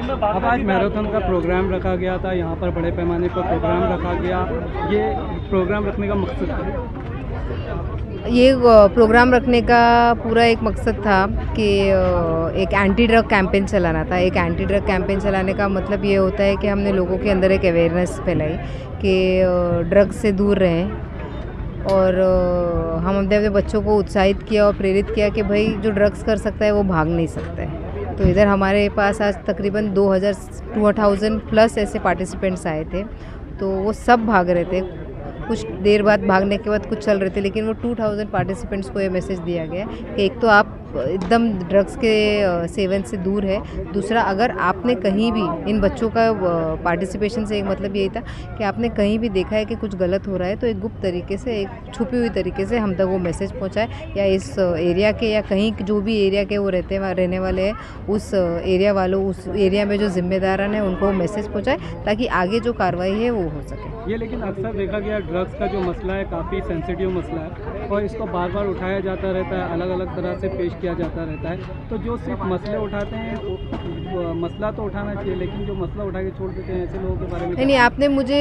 अब आज मैराथन का प्रोग्राम रखा गया था, यहाँ पर बड़े पैमाने पर प्रोग्राम रखा गया। ये प्रोग्राम रखने का मकसद था? ये प्रोग्राम रखने का पूरा एक मकसद था कि एक एंटी ड्रग कैंपेन चलाना था। एक एंटी ड्रग कैंपेन चलाने का मतलब ये होता है कि हमने लोगों के अंदर एक अवेयरनेस फैलाई कि ड्रग्स से दूर रहें, और हम अपने बच्चों को उत्साहित किया और प्रेरित किया कि भाई जो ड्रग्स कर सकता है वो भाग नहीं सकता है। तो इधर हमारे पास आज तकरीबन 2000 प्लस ऐसे पार्टिसिपेंट्स आए थे, तो वो सब भाग रहे थे। कुछ देर बाद भागने के बाद कुछ चल रहे थे, लेकिन वो 2000 पार्टिसिपेंट्स को ये मैसेज दिया गया कि एक तो आप एकदम ड्रग्स के सेवन से दूर है, दूसरा अगर आपने कहीं भी इन बच्चों का पार्टिसिपेशन से एक मतलब यही था कि आपने कहीं भी देखा है कि कुछ गलत हो रहा है तो एक गुप्त तरीके से, एक छुपी हुई तरीके से हम तक वो मैसेज पहुंचाए, या इस एरिया के या कहीं जो भी एरिया के वो रहने वाले हैं उस एरिया वालों, उस एरिया में जो जिम्मेदारान है उनको मैसेज पहुँचाए ताकि आगे जो कार्रवाई है वो हो सके। ये लेकिन अक्सर देखा गया ड्रग्स का जो मसला है काफ़ी सेंसिटिव मसला है और इसको बार बार उठाया जाता रहता है, अलग अलग तरह से पेश किया जाता रहता है। तो जो सिर्फ मसले उठाते हैं मसला तो उठाना चाहिए, लेकिन जो मसला उठा के छोड़ देते हैं ऐसे लोगों के बारे में नहीं, आपने मुझे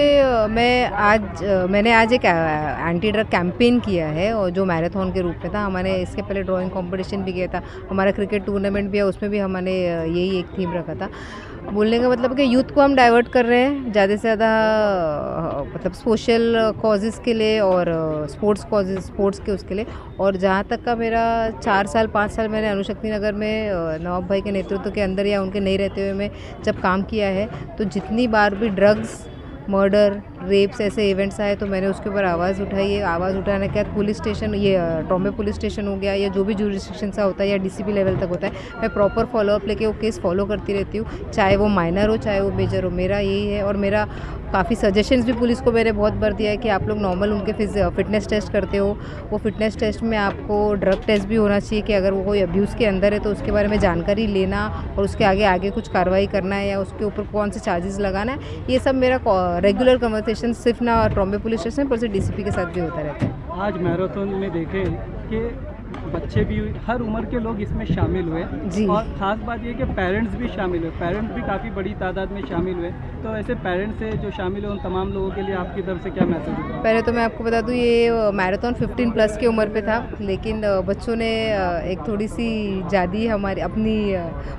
मैंने आज एक एंटी ड्रग कैंपेन किया है और जो मैराथन के रूप में था। हमारे इसके पहले ड्राइंग कंपटीशन भी किया था, हमारा क्रिकेट टूर्नामेंट भी है, उसमें भी हमने यही एक थीम रखा था। बोलने का मतलब कि यूथ को हम डाइवर्ट कर रहे हैं ज़्यादा से ज़्यादा, मतलब सोशल कॉजेज़ के लिए और स्पोर्ट्स के उसके लिए। और जहाँ तक का मेरा 4 साल 5 साल मैंने अणुशक्ति नगर में नवाब भाई के नेतृत्व के अंदर या उनके नहीं रहते हुए मैं जब काम किया है, तो जितनी बार भी ड्रग्स, मर्डर, रेप्स ऐसे इवेंट्स आए तो मैंने उसके ऊपर आवाज़ उठाई है। आवाज़ उठाने के बाद पुलिस स्टेशन, ये ट्रॉमे पुलिस स्टेशन हो गया या जो भी जुरिस्डिक्शन सा होता है या डीसीपी लेवल तक होता है, मैं प्रॉपर फॉलोअप लेके वो केस फॉलो करती रहती हूँ, चाहे वो माइनर हो चाहे वो मेजर हो। मेरा यही है, और मेरा काफ़ी सजेशंस भी पुलिस को मैंने बहुत बार दिया है कि आप लोग नॉर्मल उनके फिटनेस टेस्ट करते हो, वो फिटनेस टेस्ट में आपको ड्रग टेस्ट भी होना चाहिए कि अगर वो कोई अब्यूज़ के अंदर है तो उसके बारे में जानकारी लेना और उसके आगे कुछ कार्रवाई करना है या उसके ऊपर कौन से चार्जेस लगाना है। ये सब मेरा रेगुलर कन्वर्सेशन सिर्फ ना ट्रॉमे पुलिस स्टेशन पर से डीसीपी के साथ भी होता रहता है। आज मैराथन में देखें कि बच्चे भी, हर उम्र के लोग इसमें शामिल हुए जी। और ख़ास बात ये कि पेरेंट्स भी शामिल हुए, पेरेंट्स भी काफ़ी बड़ी तादाद में शामिल हुए। तो ऐसे पेरेंट्स से जो शामिल हुए उन तमाम लोगों के लिए आपकी तरफ से क्या मैसेज होगा? पहले तो मैं आपको बता दूं, ये मैराथन 15 प्लस की उम्र पे था, लेकिन बच्चों ने एक थोड़ी सी ज़्यादा हमारी अपनी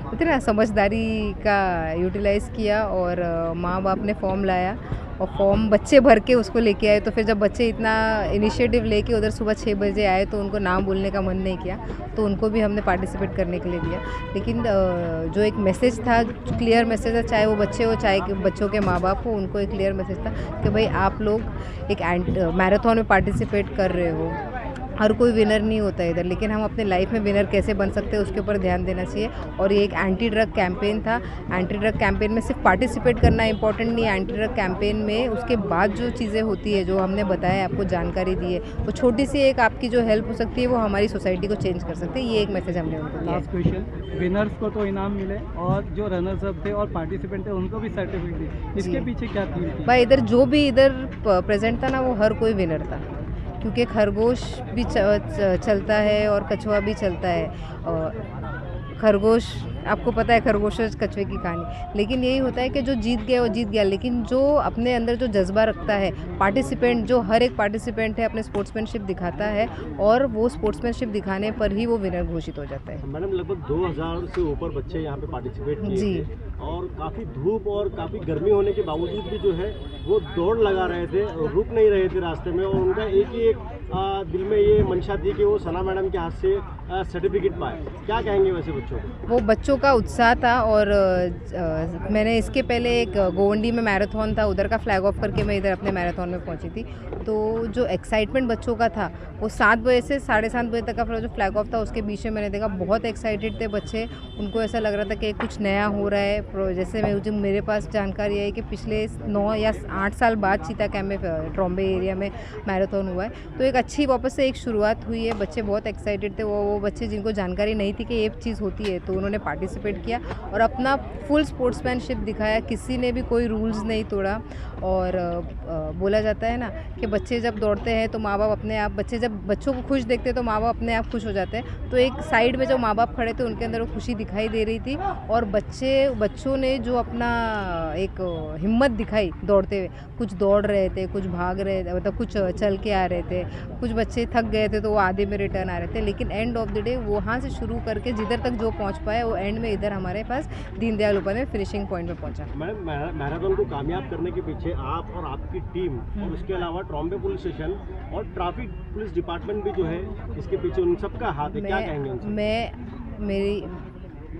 होती ना समझदारी का यूटिलाइज़ किया और माँ बाप ने फॉर्म लाया और फॉर्म बच्चे भर के उसको लेके आए। तो फिर जब बच्चे इतना इनिशिएटिव लेके उधर सुबह 6 बजे आए तो उनको नाम बोलने का मन नहीं किया, तो उनको भी हमने पार्टिसिपेट करने के लिए दिया। लेकिन जो एक मैसेज था, क्लियर मैसेज था, चाहे वो बच्चे हो चाहे बच्चों के माँ बाप हो, उनको एक क्लियर मैसेज था कि भाई आप लोग एक मैराथन में पार्टिसिपेट कर रहे हो। हर कोई विनर नहीं होता है इधर, लेकिन हम अपने लाइफ में विनर कैसे बन सकते हैं उसके ऊपर ध्यान देना चाहिए। और ये एक एंटी ड्रग कैंपेन था। एंटी ड्रग कैंपेन में सिर्फ पार्टिसिपेट करना इंपॉर्टेंट नहीं है, एंटी ड्रग कैंपेन में उसके बाद जो चीज़ें होती है, जो हमने बताया, आपको जानकारी दी है, वो छोटी सी एक आपकी जो हेल्प हो सकती है वो हमारी सोसाइटी को चेंज कर सकती है। ये एक मैसेज हमने उनको दिया। लास्ट क्वेश्चन, विनर्स को तो इनाम मिले और जो रनर्स अप थे और पार्टिसिपेंट थे उनको भी सर्टिफिकेट दी, इसके पीछे क्या थी? भाई इधर जो भी इधर प्रेजेंट था ना, वो हर कोई विनर था, क्योंकि खरगोश भी चलता है और कछुआ भी चलता है। और खरगोश, आपको पता है खरगोश और कछुए की कहानी, लेकिन यही होता है कि जो जीत गया वो जीत गया, लेकिन जो अपने अंदर जो जज्बा रखता है पार्टिसिपेंट, जो हर एक पार्टिसिपेंट है अपने स्पोर्ट्समैनशिप दिखाता है और वो स्पोर्ट्समैनशिप दिखाने पर ही वो विनर घोषित हो जाता है। मैडम, लगभग 2000 से ऊपर बच्चे यहाँ पे पार्टिसिपेट किए थे और काफ़ी धूप और काफ़ी गर्मी होने के बावजूद भी जो है वो दौड़ लगा रहे थे, रुक नहीं रहे थे रास्ते में, और उनका एक ही दिल में ये मंशा थी कि वो सना मैडम के हाथ से सर्टिफिकेट पाए। क्या कहेंगे वैसे बच्चों को? वो बच्चों का उत्साह था। और मैंने इसके पहले एक गोवंडी में मैराथन था, उधर का फ्लैग ऑफ करके मैं इधर अपने मैराथन में पहुंची थी। तो जो एक्साइटमेंट बच्चों का था वो 7 बजे से 7:30 बजे तक का जो फ्लैग ऑफ था उसके बीच में मैंने देखा बहुत एक्साइटेड थे बच्चे। उनको ऐसा लग रहा था कि कुछ नया हो रहा है। जैसे मेरे पास जानकारी है कि पिछले 9 या 8 साल बाद चीता कैम्प में ट्रॉम्बे एरिया में मैराथन हुआ है, तो एक अच्छी वापस से एक शुरुआत हुई है। बच्चे बहुत एक्साइटेड थे, वो वो बच्चे जिनको जानकारी नहीं थी कि ये चीज़ होती है, तो उन्होंने पार्टिसिपेट किया और अपना फुल स्पोर्ट्समैनशिप दिखाया। किसी ने भी कोई रूल्स नहीं तोड़ा। और बोला जाता है ना कि बच्चे जब दौड़ते हैं तो माँ बाप अपने आप, बच्चों को खुश देखते हैं तो माँ बाप अपने आप खुश हो जाते हैं। तो एक साइड में जो माँ बाप खड़े थे उनके अंदर वो खुशी दिखाई दे रही थी। और बच्चों ने जो अपना एक हिम्मत दिखाई दौड़ते हुए, कुछ दौड़ रहे थे, कुछ भाग रहे थे, मतलब कुछ चल के आ रहे थे, कुछ बच्चे थक गए थे तो वो आधे में रिटर्न आ रहे थे। लेकिन एंड ऑफ द डे वहाँ से शुरू करके जिधर तक जो पहुँच पाए वो एंड में इधर हमारे पास दीनदयाल उपाध्याय फिनिशिंग पॉइंट में पहुँचा। मैडम, मैराथन को कामयाब करने के पीछे आप और आपकी टीम और उसके अलावा ट्रॉम्बे पुलिस स्टेशन और ट्रैफिक पुलिस डिपार्टमेंट भी जो है इसके पीछे उन सबका हाथ है, क्या कहेंगे उनसे?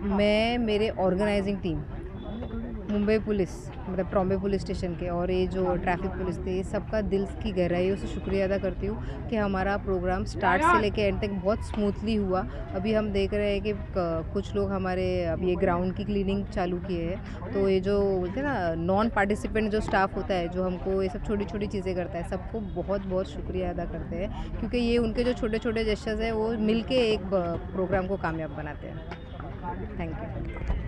मैं मेरे ऑर्गेनाइजिंग टीम, मुंबई पुलिस मतलब ट्रॉम्बे पुलिस स्टेशन के और ये जो ट्रैफिक पुलिस थे, ये सबका दिल की गहराइयों से शुक्रिया अदा करती हूँ कि हमारा प्रोग्राम स्टार्ट से लेके एंड तक बहुत स्मूथली हुआ। अभी हम देख रहे हैं कि कुछ लोग हमारे अब ये ग्राउंड की क्लीनिंग चालू किए हैं, तो ये जो बोलते हैं ना नॉन पार्टिसिपेंट जो स्टाफ होता है, जो हमको ये सब छोटी छोटी चीज़ें करता है, सबको बहुत बहुत शुक्रिया अदा करते हैं, क्योंकि ये उनके जो छोटे छोटे जेस्चर्स हैं वो मिल के एक प्रोग्राम को कामयाब बनाते हैं। Thank you.